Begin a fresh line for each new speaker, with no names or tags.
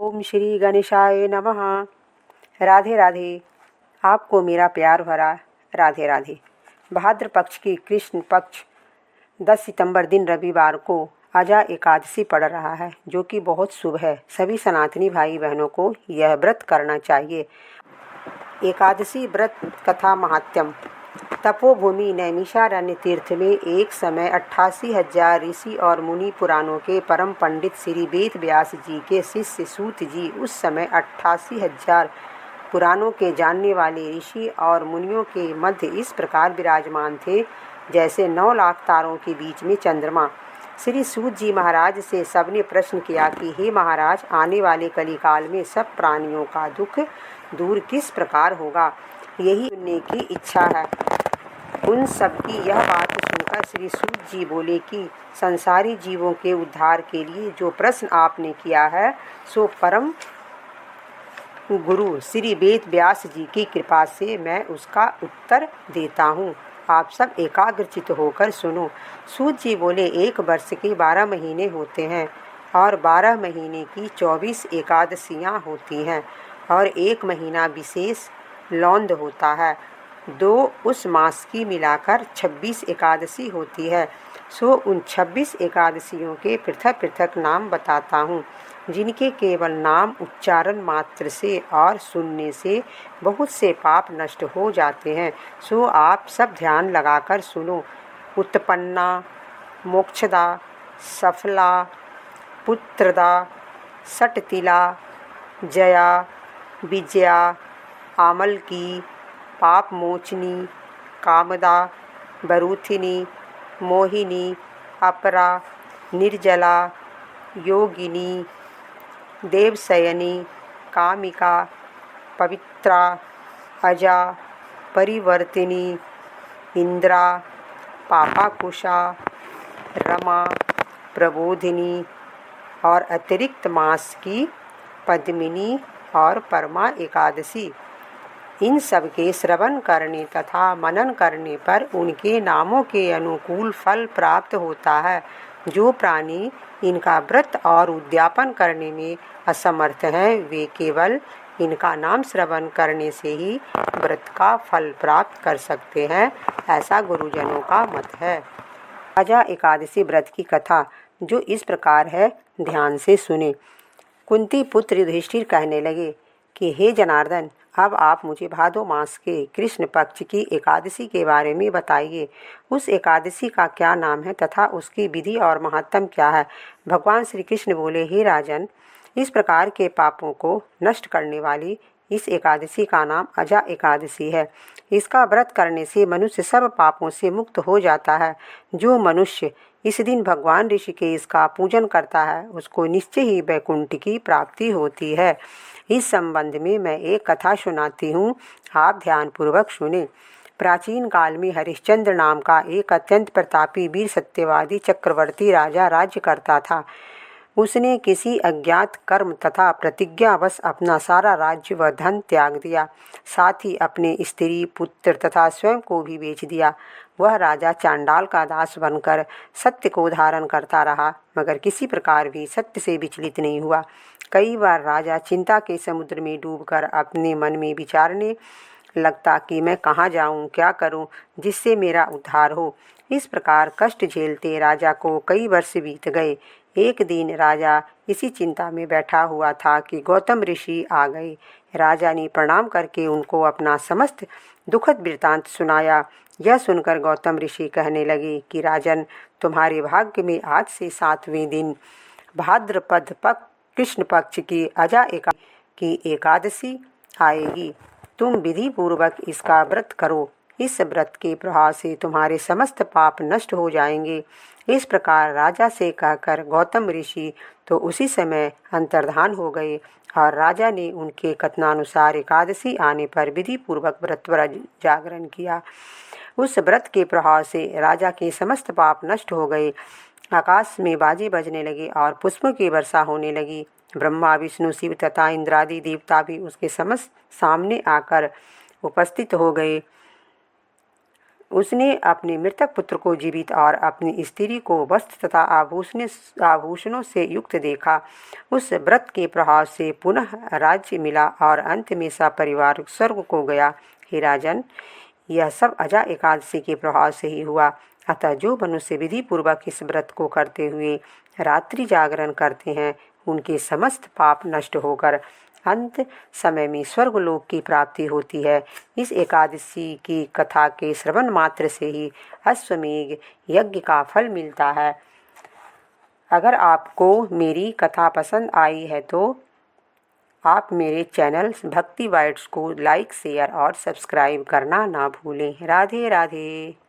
ओम श्री गणेशाय नमः। राधे राधे। आपको मेरा प्यार भरा राधे राधे। भाद्र पक्ष की कृष्ण पक्ष 10 सितंबर दिन रविवार को अजा एकादशी पड़ रहा है, जो कि बहुत शुभ है। सभी सनातनी भाई बहनों को यह व्रत करना चाहिए। एकादशी व्रत कथा महात्म्यम। तपोभूमि नैमिषारण्य तीर्थ में एक समय 88,000 ऋषि और मुनि पुराणों के परम पंडित श्री वेद व्यास जी के शिष्य सूत जी उस समय 88,000 पुराणों के जानने वाले ऋषि और मुनियों के मध्य इस प्रकार विराजमान थे, जैसे 9 लाख तारों के बीच में चंद्रमा। श्री सूत जी महाराज से सबने प्रश्न किया कि हे महाराज, आने वाले कलिकाल में सब प्राणियों का दुख दूर किस प्रकार होगा, यही सुनने की इच्छा है। उन सब की यह बात सुनकर श्री सूत जी बोले कि संसारी जीवों के उद्धार के लिए जो प्रश्न आपने किया है, सो परम गुरु श्री वेद व्यास जी की कृपा से मैं उसका उत्तर देता हूँ। आप सब एकाग्रचित होकर सुनो। सूत जी बोले, एक वर्ष के 12 महीने होते हैं और 12 महीने की 24 एकादशियाँ होती हैं और एक महीना विशेष लौंद होता है। 2 उस मास की मिलाकर 26 एकादशी होती है। सो उन 26 एकादशियों के पृथक पृथक नाम बताता हूँ, जिनके केवल नाम उच्चारण मात्र से और सुनने से बहुत से पाप नष्ट हो जाते हैं। सो आप सब ध्यान लगाकर सुनो। उत्पन्ना, मोक्षदा, सफला, पुत्रदा, सटतिला, जया, विजया, आमलकी, पाप मोचनी, कामदा, बरूथिनी, मोहिनी, अपरा, निर्जला, योगिनी, देवशयनी, कामिका, पवित्रा, अजा, परिवर्तिनी, इंद्रा, पापाकुशा, रमा, प्रबोधिनी और अतिरिक्त मास की पद्मिनी और परमा एकादशी। इन सब के श्रवण करने तथा मनन करने पर उनके नामों के अनुकूल फल प्राप्त होता है। जो प्राणी इनका व्रत और उद्यापन करने में असमर्थ हैं, वे केवल इनका नाम श्रवण करने से ही व्रत का फल प्राप्त कर सकते हैं, ऐसा गुरुजनों का मत है। अजा एकादशी व्रत की कथा जो इस प्रकार है, ध्यान से सुने। कुंती पुत्र युधिष्ठिर कहने लगे कि हे जनार्दन, अब आप मुझे भादो मास के कृष्ण पक्ष की एकादशी के बारे में बताइए। उस एकादशी का क्या नाम है तथा उसकी विधि और महत्तम क्या है। भगवान श्री कृष्ण बोले, हे राजन, इस प्रकार के पापों को नष्ट करने वाली इस एकादशी का नाम अजा एकादशी है। इसका व्रत करने से मनुष्य सब पापों से मुक्त हो जाता है। जो मनुष्य इस दिन भगवान ऋषिकेश का पूजन करता है, उसको निश्चय ही वैकुंठ की प्राप्ति होती है। इस संबंध में मैं एक कथा सुनाती हूँ, आप ध्यानपूर्वक सुने। प्राचीन काल में हरिश्चंद्र नाम का एक अत्यंत प्रतापी वीर सत्यवादी चक्रवर्ती राजा राज्य करता था। उसने किसी अज्ञात कर्म तथा प्रतिज्ञावश अपना सारा राज्य व धन त्याग दिया, साथ ही अपने स्त्री, पुत्र तथा स्वयं को भी बेच दिया। वह राजा चांडाल का दास बनकर सत्य को धारण करता रहा, मगर किसी प्रकार भी सत्य से विचलित नहीं हुआ। कई बार राजा चिंता के समुद्र में डूबकर अपने मन में विचारने लगता कि मैं कहाँ जाऊँ, क्या करूँ जिससे मेरा उद्धार हो। इस प्रकार कष्ट झेलते राजा को कई वर्ष बीत गए। एक दिन राजा इसी चिंता में बैठा हुआ था कि गौतम ऋषि आ गए। राजा ने प्रणाम करके उनको अपना समस्त दुखद वृत्तांत सुनाया। यह सुनकर गौतम ऋषि कहने लगे कि राजन, तुम्हारे भाग्य में आज से 7वें दिन भाद्रपद कृष्ण पक्ष की अजा की एकादशी आएगी। तुम विधि पूर्वक इसका व्रत करो। इस व्रत के प्रभाव से तुम्हारे समस्त पाप नष्ट हो जाएंगे। इस प्रकार राजा से कहकर गौतम ऋषि तो उसी समय अंतर्धान हो गए और राजा ने उनके कथनानुसार एकादशी आने पर विधि पूर्वक व्रत जागरण किया। उस व्रत के प्रभाव से राजा के समस्त पाप नष्ट हो गए। आकाश में बाजे बजने लगे और पुष्पों की वर्षा होने लगी। ब्रह्मा, विष्णु, शिव तथा इंद्रादि देवता भी उसके समस्त सामने आकर उपस्थित हो गए। उसने अपने मृतक पुत्र को जीवित और अपनी स्त्री को वस्त्र तथा आभूषणों से युक्त देखा। उस व्रत के प्रभाव से पुनः राज्य मिला और अंत में सब परिवार स्वर्ग को गया। हे राजन, यह सब अजा एकादशी के प्रभाव से ही हुआ। अतः जो मनुष्य विधि पूर्वक इस व्रत को करते हुए रात्रि जागरण करते हैं, उनके समस्त पाप नष्ट होकर अंत समय में स्वर्गलोक की प्राप्ति होती है। इस एकादशी की कथा के श्रवण मात्र से ही अश्वमेध यज्ञ का फल मिलता है। अगर आपको मेरी कथा पसंद आई है तो आप मेरे चैनल भक्ति बाइट्स को लाइक, शेयर और सब्सक्राइब करना ना भूलें। राधे राधे।